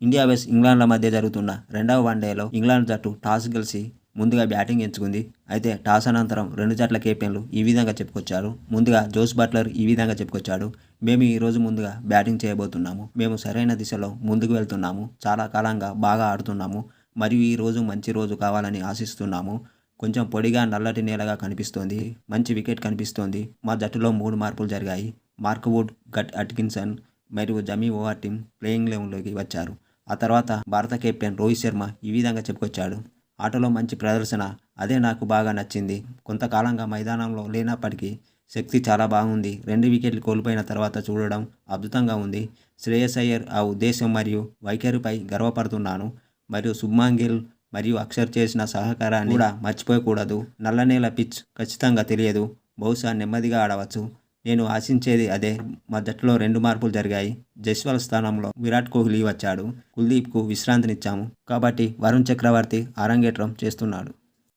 India west ఇంగ్లాండ్ల మధ్య జరుగుతున్న రెండవ వన్డేలో ఇంగ్లాండ్ జట్టు టాస్ గెలిచి ముందుగా బ్యాటింగ్ ఎంచుకుంది. అయితే టాస్ అనంతరం రెండు జట్ల కెప్టెన్లు ఈ విధంగా చెప్పుకొచ్చారు. ముందుగా జోస్ బట్లర్ ఈ విధంగా చెప్పుకొచ్చాడు. మేము ఈరోజు ముందుగా బ్యాటింగ్ చేయబోతున్నాము. మేము సరైన దిశలో ముందుకు వెళ్తున్నాము. చాలా కాలంగా బాగా ఆడుతున్నాము. మరియు ఈరోజు మంచి రోజు కావాలని ఆశిస్తున్నాము. కొంచెం పొడిగా నల్లటి నేలగా కనిపిస్తోంది. మంచి వికెట్ కనిపిస్తోంది. మా జట్టులో 3 మార్పులు జరిగాయి. మార్క్ వుడ్, గట్ అట్కిన్సన్ మరియు జమీ ఓవర్టీమ్ ప్లేయింగ్ లెవెన్లోకి వచ్చారు. ఆ తర్వాత భారత కెప్టెన్ రోహిత్ శర్మ ఈ విధంగా చెప్పుకొచ్చాడు. ఆటలో మంచి ప్రదర్శన, అదే నాకు బాగా నచ్చింది. కొంతకాలంగా మైదానంలో లేనప్పటికీ శక్తి చాలా బాగుంది. 2 వికెట్లు కోల్పోయిన తర్వాత చూడడం అద్భుతంగా ఉంది. శ్రేయస్ అయ్యర్ ఆ ఉద్దేశం మరియు వైఖరిపై గర్వపడుతున్నాను. మరియు శుభ్మాన్ గిల్ మరియు అక్షర్ చేసిన సహకారాన్ని కూడా మర్చిపోకూడదు. నల్లనేల పిచ్ ఖచ్చితంగా తెలియదు. బహుశా నెమ్మదిగా ఆడవచ్చు. నేను ఆశించేది అదే. మా జట్టులో 2 మార్పులు జరిగాయి. జైస్వాల్ స్థానంలో విరాట్ కోహ్లీ వచ్చాడు. కుల్దీప్కు విశ్రాంతినిచ్చాము. కాబట్టి వరుణ్ చక్రవర్తి అరంగేట్రం చేస్తున్నాడు.